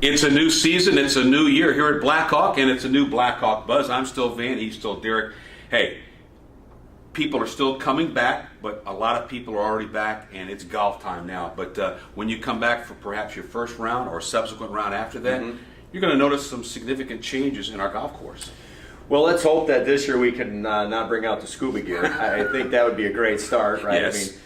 It's a new season. It's a new year here at Blackhawk, and it's a new Blackhawk buzz. I'm still Van. He's still Derek. Hey, people are still coming back, but a lot of people are already back, and it's golf time now. But when you come back for perhaps your first round or subsequent round after that, you're going to notice some significant changes in our golf course. Well, let's hope that this year we can not bring out the scuba gear. I think that would be a great start, right? Yes. I mean,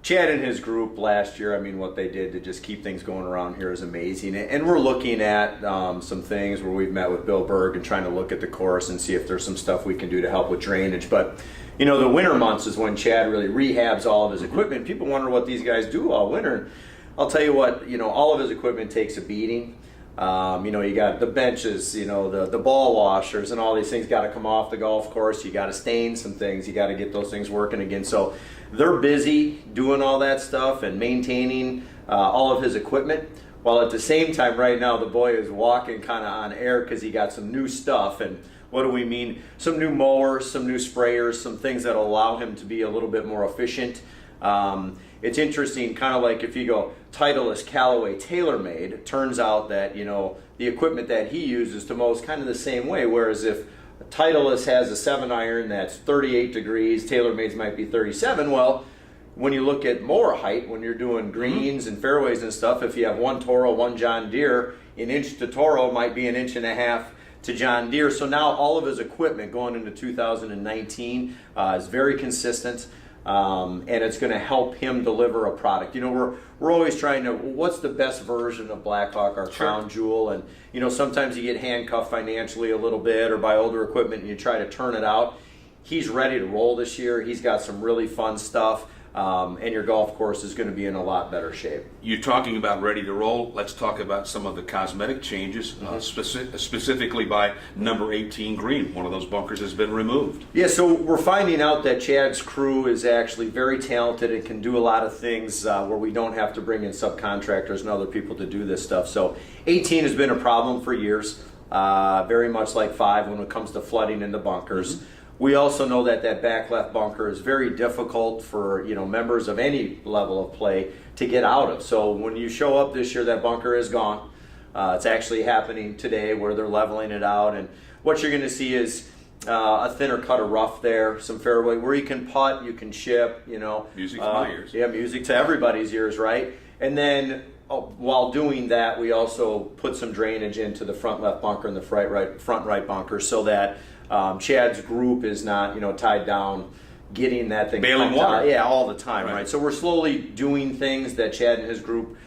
Chad and his group last year, I mean, what they did to just keep things going around here is amazing. And we're looking at some things where we've met with Bill Berg and trying to look at the course and see if there's some stuff we can do to help with drainage. But, you know, the winter months is when Chad really rehabs all of his equipment. People wonder what these guys do all winter. I'll tell you what, you know, all of his equipment takes a beating. You know, you got the benches, you know, the ball washers and all these things got to come off the golf course. You got to stain some things. You got to get those things working again. So they're busy doing all that stuff and maintaining all of his equipment. While at the same time right now, the boy is walking kind of on air because he got some new stuff. And what do we mean? Some new mowers, some new sprayers, some things that will allow him to be a little bit more efficient. It's interesting, kind of like if you go Titleist, Callaway, TaylorMade, it turns out that, you know, the equipment that he uses to mow is kind of the same way, whereas if Titleist has a 7-iron that's 38 degrees, TaylorMade's might be 37, well, when you look at mower height, when you're doing greens and fairways and stuff, if you have one Toro, one John Deere, an inch to Toro might be an inch and a half to John Deere. So now all of his equipment going into 2019 is very consistent. And it's going to help him deliver a product. You know, we're always trying to, what's the best version of Blackhawk, our crown jewel? And, you know, sometimes you get handcuffed financially a little bit or by older equipment and you try to turn it out. He's ready to roll this year. He's got some really fun stuff. And your golf course is going to be in a lot better shape. You're talking about ready to roll. Let's talk about some of the cosmetic changes, specifically by number 18 green. One of those bunkers has been removed. Yeah, so we're finding out that Chad's crew is actually very talented and can do a lot of things where we don't have to bring in subcontractors and other people to do this stuff. So 18 has been a problem for years, very much like 5 when it comes to flooding in the bunkers. We also know that that back left bunker is very difficult for, you know, members of any level of play to get out of. So when you show up this year, that bunker is gone. It's actually happening today where they're leveling it out. And what you're going to see is a thinner cut of rough there, some fairway where you can putt, you can chip, you know. Music to my ears. Yeah, music to everybody's ears, right? And then while doing that, we also put some drainage into the front left bunker and the front right bunker so that Chad's group is not, you know, tied down, getting that thing bailing water. Yeah, all the time, right? So we're slowly doing things that Chad and his group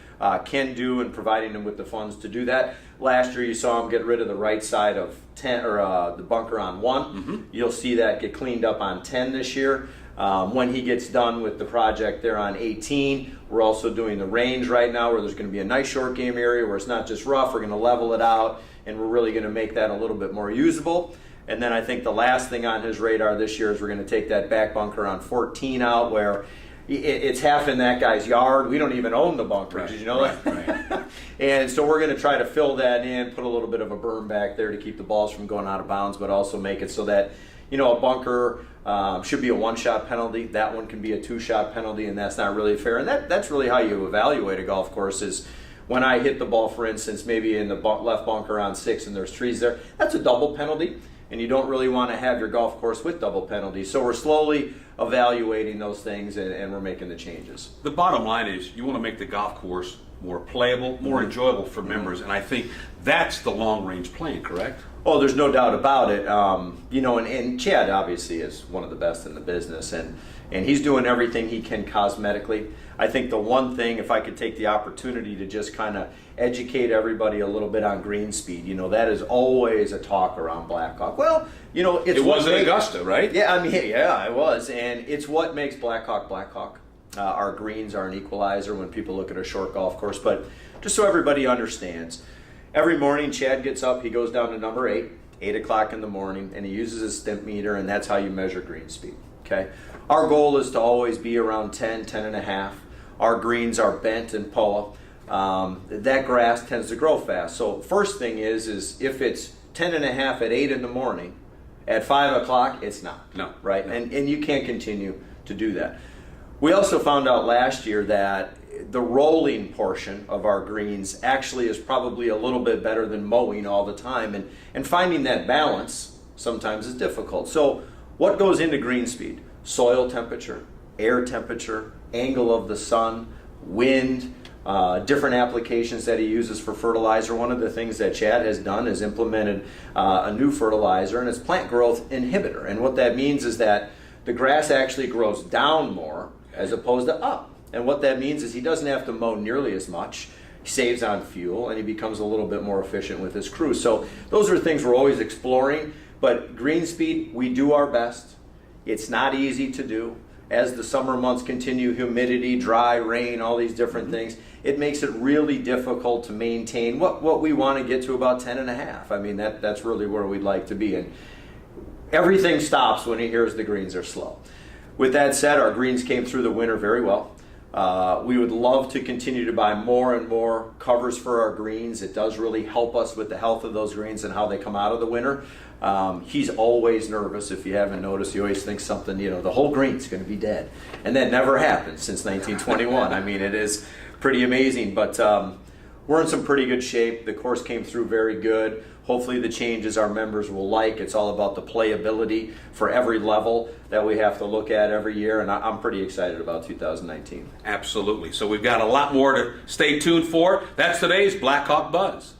can do and providing them with the funds to do that. Last year, you saw him get rid of the right side of 10 or the bunker on 1. You'll see that get cleaned up on 10 this year. When he gets done with the project there on 18, we're also doing the range right now where there's going to be a nice short game area where it's not just rough. We're going to level it out and we're really going to make that a little bit more usable. And then I think the last thing on his radar this year is we're going to take that back bunker on 14 out where it's half in that guy's yard. We don't even own the bunker. Did you know that? Right. And so we're going to try to fill that in, put a little bit of a berm back there to keep the balls from going out of bounds, but also make it so that, you know, a bunker should be a 1-shot penalty. That one can be a 2-shot penalty, and that's not really fair. And that's really how you evaluate a golf course is when I hit the ball, for instance, maybe in the left bunker on 6 and there's trees there, that's a double penalty. And you don't really want to have your golf course with double penalties. So we're slowly evaluating those things and we're making the changes. The bottom line is you want to make the golf course more playable, more enjoyable for members, and I think that's the long-range plan, correct? Oh, there's no doubt about it. You know, and Chad obviously is one of the best in the business, and he's doing everything he can cosmetically. I think the one thing, if I could take the opportunity to just kind of educate everybody a little bit on green speed, you know, that is always a talk around Blackhawk. Well, you know, it was in Augusta, right? Yeah, I mean, yeah, it was, and it's what makes Blackhawk Blackhawk. Our greens are an equalizer when people look at a short golf course, but just so everybody understands, every morning Chad gets up, he goes down to number 8 o'clock in the morning, and he uses his stimp meter, and that's how you measure green speed, okay? Our goal is to always be around 10 and a half. Our greens are bent and POA. That grass tends to grow fast. So first thing is if it's 10 and a half at 8 in the morning, at 5 o'clock, it's not. No. Right? No. And you can't continue to do that. We also found out last year that the rolling portion of our greens actually is probably a little bit better than mowing all the time, and finding that balance sometimes is difficult. So what goes into green speed? Soil temperature, air temperature, angle of the sun, wind, different applications that he uses for fertilizer. One of the things that Chad has done is implemented a new fertilizer, and it's plant growth inhibitor. And what that means is that the grass actually grows down more as opposed to up. And what that means is he doesn't have to mow nearly as much. He saves on fuel, and he becomes a little bit more efficient with his crew. So those are things we're always exploring. But green speed, we do our best. It's not easy to do. As the summer months continue, humidity, dry, rain, all these different things, it makes it really difficult to maintain what we want to get to about 10.5. I mean, that's really where we'd like to be. And everything stops when he hears the greens are slow. With that said, our greens came through the winter very well. We would love to continue to buy more and more covers for our greens. It does really help us with the health of those greens and how they come out of the winter. He's always nervous. If you haven't noticed, he always thinks something, the whole green's going to be dead. And that never happened since 1921. I mean, it is pretty amazing. But we're in some pretty good shape. The course came through very good. Hopefully the changes our members will like. It's all about the playability for every level that we have to look at every year, and I'm pretty excited about 2019. Absolutely. So we've got a lot more to stay tuned for. That's today's Blackhawk Buzz.